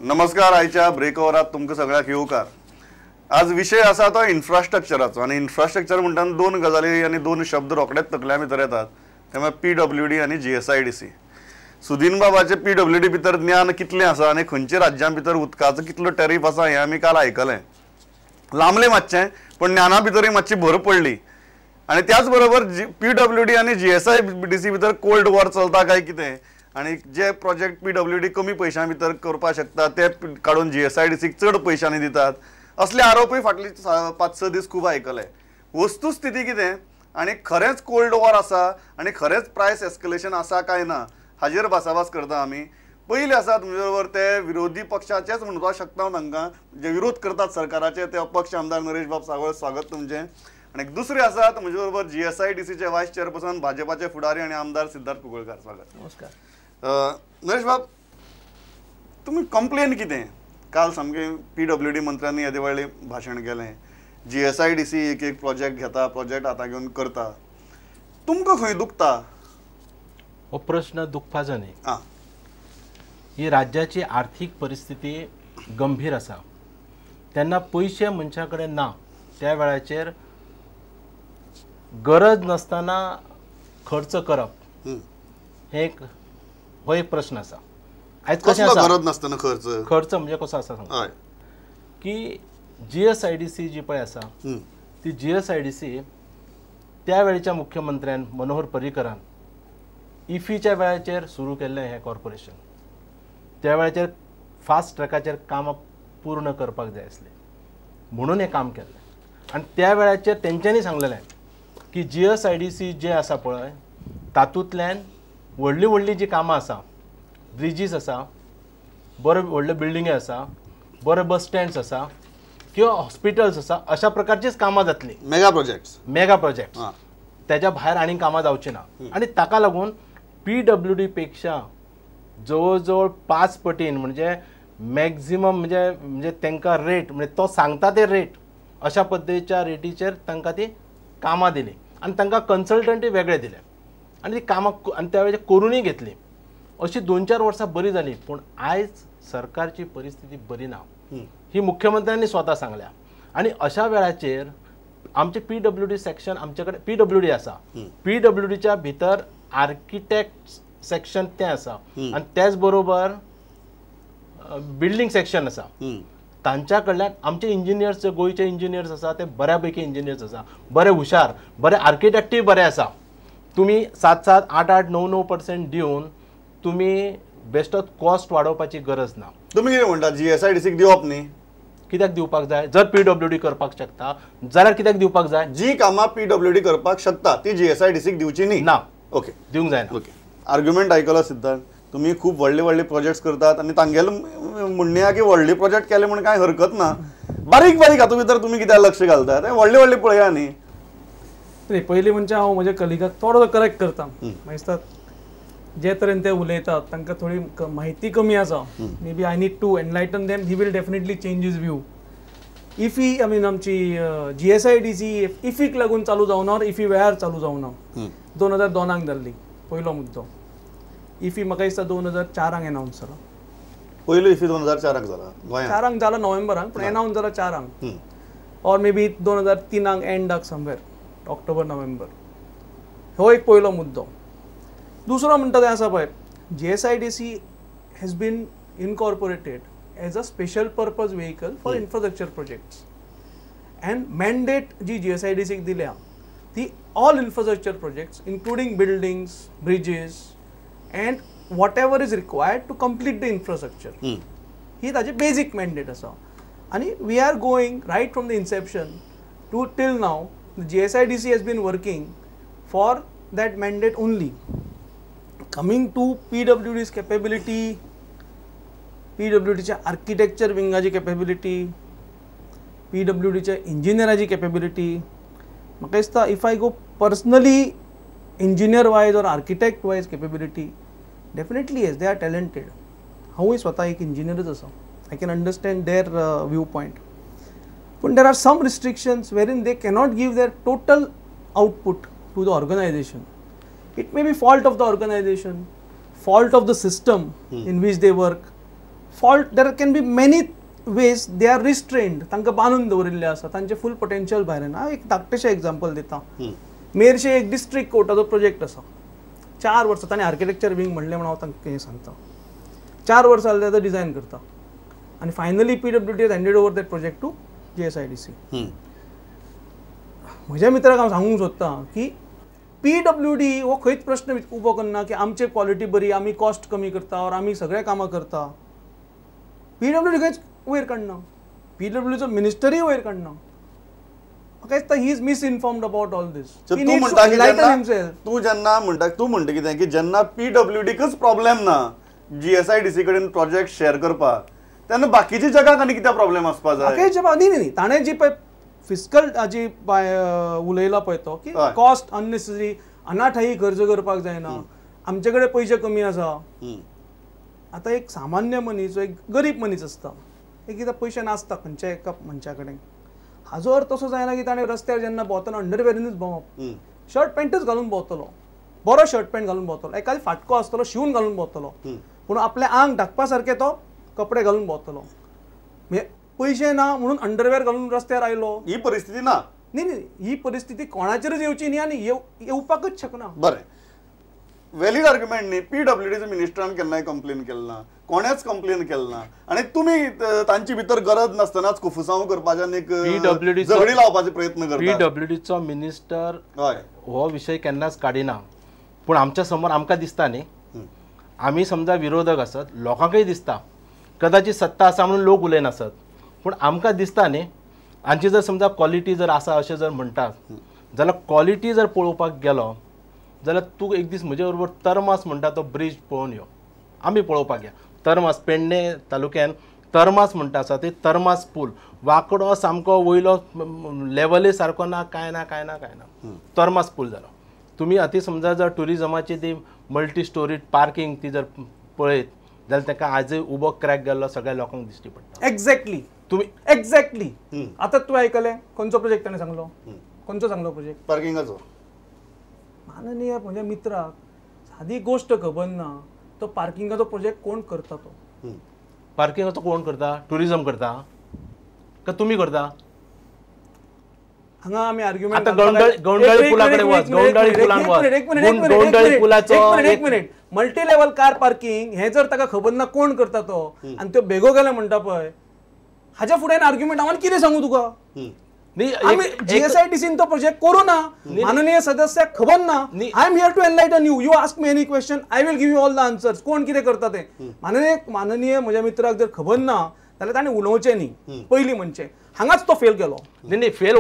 नमस्कार. आयच्या ब्रेकओवरात तुमकां सगळ्यांक येवकार. आज विषय आसा तो इन्फ्रास्ट्रक्चराचो आनी इन्फ्रास्ट्रक्चर म्हणटाना दोन गजाली आनी दोन शब्द रोखडेच तकल्या भितर येतात. ते म्हळ्यार PWD आनी GSIDC. सुदीन बाबाचे PWD भितर ज्ञान कितलें आसा आनी खंयच्या राज्यां भितर उदकाचो कितलो टॅरिफ आसा हें आमी काल आयकलें. लांबलें मातशें, पण ज्ञाना भितरय मातशी भर पडली. आनी त्याच बरोबर PWD आनी GSIDC भितर कोल्ड वॉर चलता काय कितें, आनी जे प्रोजेक्ट PWD कमी पयशां भितर करपाक शकता ते काडून GSIDCक चड पयशांनी दितात, असले आरोपय फाटले 5-6 दीस खूब आयकले. वस्तुस्थिती कितें आनी खरेंच कोल्ड वॉर आसा आनी खरेंच प्रायस एस्कलेशन आसा काय ना हाजेर भासाभास करता आमी. पयले आसा तुमचे बरोबर ते विरोधी पक्षाचेच म्हणपाक शकता हांव तांकां, जे विरोध करतात सरकाराचे, ते अपक्ष आमदार नरेश बाब सावळ, स्वागत तुमचें. आनी दुसरे आसात म्हजे बरोबर GSIDCचे वायस चेअरपर्सन भाजपाचे फुडारी आनी आमदार सिद्धार्थ कुंकळकार. स्वागत. नमस्कार. नरेश बाब, तुम्ही कंप्लेन कितें काल सामकें PWD मंत्र्यांनी येदे व्हडलें भाशण केलें, GSIDC एक प्रोजेक्ट घेता, प्रोजेक्ट हाता घेवन करता, तुमकां खंय दुखता? हो प्रश्न दुखपाचो न्ही. ही राज्याची आर्थीक परिस्थिती गंभीर आसा. तेन्ना पयशे मनशा कडेन ना त्या वेळाचेर गरज नसताना खर्च करप हे हो एक प्रश्न आसा. आयज कशें आसा गरज नसताना खर्च म्हणजे कसो आसा सांग की GSIDC जी पळय आसा ती GSIDC त्या वेळेच्या मुख्यमंत्र्यान मनोहर पर्रीकरान इफीच्या वेळाचेर सुरू केल्लें हें कॉर्पोरेशन. त्या वेळाचेर फास्ट ट्रॅकाचेर कामां पूर्ण करपाक जाय आसलें म्हणून हें काम केल्लें. आनी त्या वेळाचेर तेंच्यांनी सांगलेलें की GSIDC जे आसा पळय तातूंतल्यान व्हडलीं व्हडलीं जीं कामां आसा, ब्रिजीस आसा, बऱ्यो व्हडल्यो बिल्डिंगे आसा, बरे बस स्टँड्स आसा किंवा हॉस्पिटल्स आसा, अशा प्रकारचीच कामां जातलीं. मेगा प्रोजेक्ट तेच्या भायर आनी कामां जावचीं ना. आनी ताका लागून PWD पेक्षा जवळ जवळ 5 पटीन म्हणजे मॅक्झिमम म्हणजे तांकां रेट म्हणजे तो सांगता ते रेट अशा पद्दतीच्या रेटीचेर तांकां ती कामां दिली आनी तांकां कन्सल्टंटूय वेगळे दिले आनी ती कामां आनी त्या वेळाचेर करूनय घेतली. अशी 2-4 वर्सां बरी जाली. पूण आयज सरकारची परिस्थिती बरी ना ही मुख्यमंत्र्यांनी स्वता सांगल्या. आनी अशा वेळाचेर आमचे PWD सेक्शन आमचे कडेन PWD आसा. PWDच्या भितर आर्किटेक्ट सेक्शन तें आसा आनी त्याच बरोबर बिल्डींग सेक्शन आसा. तांच्या कडल्यान आमचे इंजिनियर्स जे गोंयचे इंजिनियर्स आसा ते बऱ्यापैकी इंजिनियर्स आसा, बरे हुशार, बरे आर्किटेक्टूय बरे आसा. तुमी 7-7, 8-8, 9-9% दिवन तुमी बेश्टोच कॉस्ट वाडोवपाची गरज ना. तुमी कितें म्हणटा GSIDCक दिवप न्ही? कित्याक दिवपाक जाय? जर PWD करपाक शकता जाल्यार कित्याक दिवपाक जाय? जी कामां PWD करपाक शकता ती GSIDCक दिवची न्ही? ना. ओके, दिवंक जायना. ओके. आर्ग्युमेंट आयकलो सिद्धार्थ. तुम्ही खूप व्हडले व्हडले प्रोजेक्ट्स करतात आनी तांगेलें म्हणणे की व्हडले प्रोजेक्ट केले म्हण कांय हरकत ना. बारीक बारीक हातूंत भितर तुमी कित्याक लक्ष घालतात? व्हडले व्हडले पळया न्ही. पयलीं म्हणजे हांव म्हज्या कलिगाक थोडो करेक्ट करता. दिसता जे तरेन ते उलयतात तांकां थोडी म्हायती कमी आसा. Maybe I need to enlighten them. He will definitely change his view. IFFI I mean आमची GSIDC इफीक लागून चालू जावना ऑर इफी वेळार चालू जावना. 2002 जाल्ली पयलो मुद्दो. इफी म्हाका दिसता 2004 एनावन्स जाला. पयलो इफी 2004 जाला. 4 जाला नोव्हेंबराक, पण एनावन्स जाला 4 ऑर मे बी 2003 एंडाक समवेर ऑक्टोबर-नोव्हेंबर. हो एक पयलो मुद्दो. दुसरो म्हणटा तें आसा पळय, GSIDC has been incorporated as a special purpose vehicle for infrastructure projects. And mandate जी GSIDCक दिल्या ती all infrastructure projects including buildings, bridges and whatever is required to complete the infrastructure. ही ताची बेजीक मॅन्डेट आसा. आनी we are going right from the inception to till now GSIDC has been working for that mandate only. Coming to PWD's capability, PWDच्या architecture विंगाची capability, PWDच्या इंजिनियराची capability, म्हाका दिसता if I go personally engineer wise or architect wise capability, definitely yes they are talented. हांवूय स्वता एक इंजिनियरच आसा. I can understand their view point. But there are some restrictions wherein they cannot give their total output to the organization. It may be fault of the organization, fault of the system in which they work, fault there can be many ways they are restrained, तांकां बांदून दवरिल्ले आसा, तांचे फूल potential भायर येना. एक धाकटेशें example दिता. मेरशे एक डिस्ट्रिक्ट कोर्टाचो प्रोजेक्ट आसा, 4 वर्सां ताणें आर्किटेक्चर विंग म्हणलें म्हणून हांव तांकां हें सांगता. 4 वर्सां जाले तो डिझायन करता आनी finally PWD has handed over that project to GSIDC. म्हज्या मित्राक हांव सांगूंक सोदता की PWD हो खंयच प्रश्न उबो करना की आमची क्वॉलिटी बरी, आमी कॉस्ट कमी करता और आमी सगळे कामां करता. PWD खंयच वयर काडना, PWDचो मिनिस्टरूय वयर काडना. म्हाका दिसता he is misinformed about all this. तू म्हणटा की तू म्हणटा कितें की जेन्ना PWDकच प्रॉब्लेम ना GSIDC कडेन प्रोजेक्ट शेअर करपाक, तेन्ना बाकीच्या जगाक आनी कित्याक प्रॉब्लेम आसपा जाय? न्ही ताणें जी पळय फिस्कल जी उलयला पळय तो की कॉस्ट अननेसेसरी अनाठायी खर्च करपाक जायना, आमचे कडेन पयशे कमी आसा. आतां एक सामान्य मनीस, एक गरीब मनीस आसता, एक कितें पयशे नासता खंयच्या एका मनशा कडेन, हाजो अर्थ तसो जायना की ताणें रस्त्यार जेन्ना भोंवतना अंडरवेरीनूच भोंवप, शर्ट पॅन्टूच घालून भोंवतलो, बरो शर्ट पॅन्ट घालून भोंवतलो, एखादी फाटको आसतलो शिवून घालून भोंवतलो, पूण आपले आंग ढाकपा सारके तो कपडे घालून भोंवतलो. पयशे ना म्हणून अंडरवेअर घालून रस्त्यार आयलो, ही परिस्थिती ना. न्ही ही परिस्थिती कोणाचेरच येवची न्ही आनी येवपाकच शकना. बरें, वॅलिड आर्ग्युमेंट न्ही. PWDच्या मिनिस्टरान केन्नाय कंप्लेन केलें ना, कोणेच कंप्लेन केलें ना, आनी तुमी तांची भितर गरज नासतनाच कुफुसांव करपाच्यान एक झगडी लावपाचे प्रयत्न करता. PWDचो मिनिस्टर हो विशय केन्नाच काडिना, पूण आमच्या समोर आमकां दिसता न्ही, आमी समजा विरोधक आसत, लोकांकय दिसता कदाचित सत्ता आसा म्हणून लोक उलयनासत, पूण आमकां दिसता न्ही हांची जर समजा क्वॉलिटी जर आसा अशें जर म्हणटात जाल्यार क्वॉलिटी जर पळोवपाक गेलो जाल्यार तूं एक दीस म्हजे बरोबर तरमास म्हणटा तो ब्रिज पळोवन यो, आमी पळोवपाक या. तरमास पेडणे तालुक्यान तरमास म्हणटा आसा ते तरमास पूल वांकडो सामको वयलो लेवलय सारको ना, कांय ना कांय ना कांय ना, तरमास पूल जालो. तुमी आतां समजा जर टुरिजमाची ती मल्टी स्टोरीड पार्किंग ती जर पळयत जाल्यार ताका आजय उबो क्रॅक गेल्लो सगळ्या लोकांक दिश्टी पडटा. एक्झॅक्टली आतां तूं आयकलें खंयचो प्रोजेक्ट ताणें सांगलो, खंयचो सांगलो प्रोजेक्ट? पार्किंगाचो. माननीय म्हज्या मित्राक सादी गोश्ट खबर ना, तो पार्किंगाचो प्रोजेक्ट कोण करता? तो पार्किंगाचो कोण करता? टुरिजम करता का तुमी करता? हांगा आमी आर्ग्युमेंट गवंडाळी पुलाकडे वच, गवंडाळी पुलान वच, गवंडाळी पुलाचो एक minute multi level car parking हे जर ताका खबर ना कोण करता तो आनी त्यो बेगो गेले म्हणटा पळय, हाच्या फुडें आर्ग्युमेंट हांव कितें सांगू तुका? आमी GSIDCन तो प्रोजेक्ट करू ना, माननीय सदस्याक खबर ना. I am here to enlighten you, you ask me any question, I will give you all the answers. कोण कितें करता ते माननीय म्हज्या मित्राक जर खबर ना जाल्यार ताणें उलोवचें न्ही पयलीं म्हणचें. हांगाच तो फेल गेलो. फेल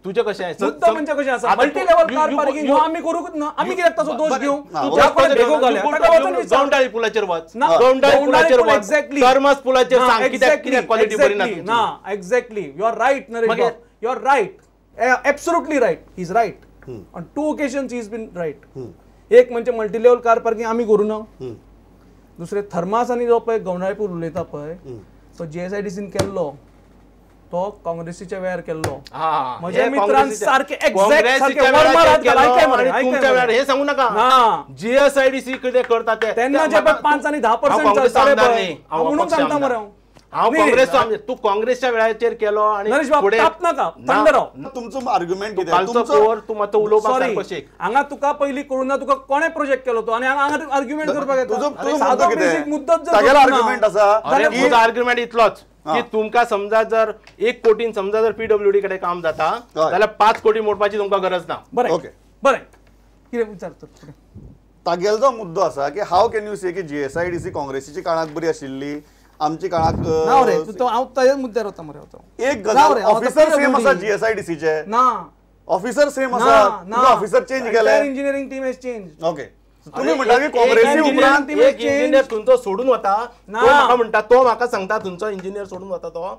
तुझे कशें मुद्दा म्हणजे कशें आसा? मल्टी लेवल कार पार्किंग आमी करूंक ना, आमी कित्याक ताचो दोश घेवं? तूं ज्या कोण बेगो घाल्या ताका वचून विचार. गवंडाळी पुलाचेर वच, गवंडाळी पुलाचेर वच, एक्झॅक्टली तरमास पुलाचेर सांग कित्याक क्वॉलिटी बरी ना. ना exactly you are right Naresh, you are right, absolutely right, he is right on 2 occasions he is been right. एक म्हणजे मल्टी लेवल कार पार्किंग आमी करूं ना, दुसरे थर्मास आनी जो पळय गवंडाळी पूल उलयता पळय तो GSIDCन केल्लो, तो काँग्रेसीच्या वेळार केल्लो. म्हज्या मित्रान सारखे एक्झॅक्ट हे सांगू नाका GSIDC कितें करता ते तेन्ना जे 5 आणि 10% चलताले म्हणून सांगता मरे हांव काँग्रेस. तू काँग्रेसच्या वेळाचेर केलो आणि फुडें नाका थंड राव. तुमचो आर्ग्युमेंट तू मातसो उलोवपाक सारको शिक. हांगा तुका पयलीं कळून ना तुका कोणे प्रोजेक्ट केलो तो आनी हांगा आर्ग्युमेंट करपाक येता. मुद्दत आर्ग्युमेंट आसा. आर्ग्युमेंट इतलोच की तुमकां समजा जर 1 कोटीन समजा जर PWD कडेन काम जाता जाल्यार 5 कोटी मोडपाची तुमकां गरज ना. बरें बरें कितें विचारता? तागेलो मुद्दो आसा की हाव कॅन यू से की GSIDC काँग्रेसीची काळाक बरी आशिल्ली, आमची काळाक हांव ताज्याच मुद्द्यार वता मरे. एक गजाल ऑफिसर सेम आसा GSIDCचे ना, ऑफिसर सेम आसा, ऑफिसर चेंज केले, engineering team is change. Okay तुम्ही म्हणटा की काँग्रेसी उपरांत एक इंजिनियर तुमचो सोडून वता, तो म्हाका म्हणटा, तो म्हाका सांगता तुमचो इंजिनियर सोडून वता तो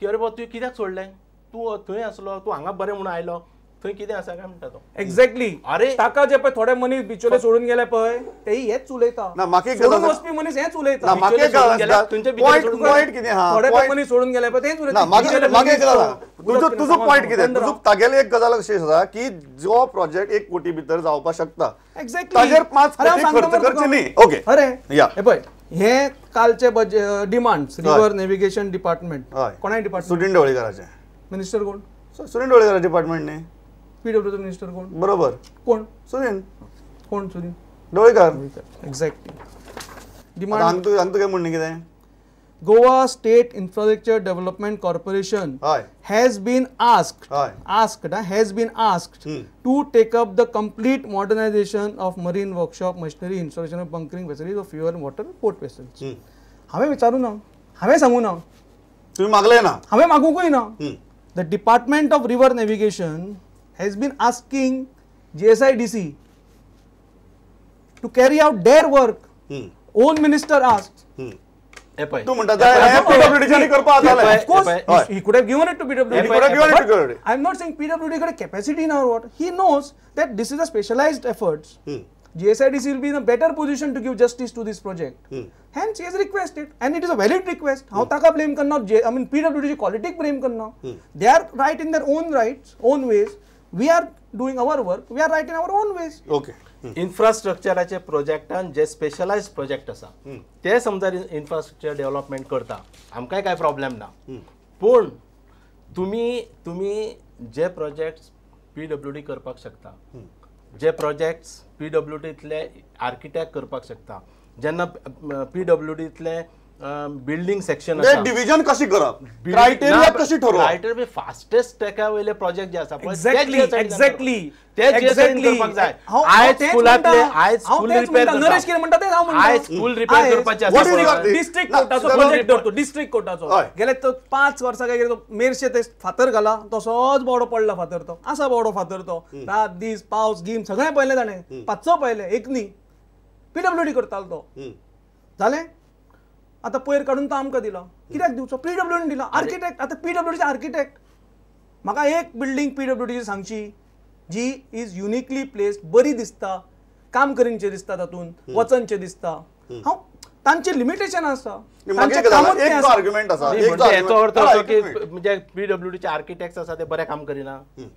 की अरे बाबा तूं कित्याक सोडलें, तूं थंय आसलो, तूं हांगा बरें म्हणून आयलो, थंय कितें आसा काय म्हणटा तो एक्झॅक्टली अरे ताका जे पळय थोडे मनीस बिचोले सोडून गेले पळय तेही हेच उलयता ना, म्हाका एक सोडून गजाल- वचपी मनीस हेच ना, उलयता म्हाका एक सोडून गजाल गेल्या, आसता. तुमच्या भितर point- सोडून point कितें आहा? थोडे point- मनीस सोडून गेले पळय तेच ना, उलयता म्हाका बिचोले म्हाका एक मनीस गजाल आहा. उलप तुजो कितें तुजो सांग पॉयंट कितें बंद तुजो राव. तागेले एक गजाल अशी आसा की जो प्रोजेक्ट 1 कोटी भितर जावपाक शकता एक्झॅक्टली ताजेर 5 कोटी खर्च करचे न्ही. ओके अरे या. हे पळय हे कालचे डिमांड्स हय. रिव्हर नेव्हिगेशन डिपार्टमेंट हय. कोणाय डिपार्टमेंट सुनील ढवळीकराचे मिनिस्टर कोण सुनील ढवळीकर डिपार्टमेंट न्ही पीडब्ल्यूचं मिनिस्टर कोण बरोबर कोण सुनील कोण सुनील ढवळीकर एक्झॅक्टली आतां डिमांड हांगा तुगे म्हणणें कितें Goa state infrastructure development corporation हय has been asked हय has been asked to take up the complete modernization of marine workshop machinery installation of bunkering facilities of fuel and water port vessels हांवें विचारूं ना हांवें सांगूं ना तुम्ही मागले ना हांवें मागूंकूय ना the department of river navigation has been asking GSIDC to carry out their work. Own minister asked. हे पळय तू म्हणटा जाय PWD करपा जातालें. Of course, Hय. he could have given it to PWD. He could have given it to But PWD. I'm not saying PWD got a capacity now or what. He knows that this is a specialized efforts. GSIDC will be in a better position to give justice to this project. Hence, he has requested, and it is a valid request. How taka blame karna? I mean, PWD ji quality blame karna. They are right in their own rights, own ways. We are doing our work. We are right in our own ways. Okay इन्फ्रास्ट्रक्चराचे प्रोजेक्टान जे specialise project आसा ते समजा infrastructure development करता आमकांय काय problem ना पूण तुम्ही जे प्रोजेक्ट्स PWD करपाक शकता जे प्रोजेक्ट्स PWDतले आर्किटेक्ट करपाक शकता जेन्ना PWDतले बिल्डिंग सेक्शन ते डिव्हिजन कशी करप क्रायटेरिया कशी ठरवप क्रायटेरिया फास्टेस्ट ट्रॅका वयले प्रोजेक्ट जे आसा पळय Exactly. ते GSIDC करपाक जाय आयज स्कुलांतले आयज स्कूल रिपेअर नरेश कितें म्हणटा तें हांव म्हणटा. आयज स्कूल रिपेअर करपाचे What do you आसा got this? डिस्ट्रिक्ट ना, कोर्टाचो चलो, प्रोजेक्ट धरतो डिस्ट्रिक्ट कोर्टाचो हय. गेले तो 5 वर्सां काय तो मेरशे ते फातर घाला तसोच बोडो पडला फातर तो असा बोडो फातर तो रात दीस पावस गिम सगळें पळयलें ताणें 500 पळयलें एक न्ही PWD करतालो तो जालें आतां पयर काडून तो आमकां दिला कित्याक दिवचो PWD दिला आर्किटेक्ट आतां PWDचे आर्किटेक्ट म्हाका एक बिल्डींग PWDची सांगची जी इज युनिकली प्लेस्ड बरी दिसता काम करीनचे दिसता तातूंत वचनचे दिसता हांव तांचे लिमिटेशन आसा म्हाका एक गजाल, एक जो आर्ग्युमेंट आसा एक जो म्हणजे याचो अर्थ असो की argument. म्हणजे PWDचे आर्किटेक्ट्स आसा ते बरें काम करिना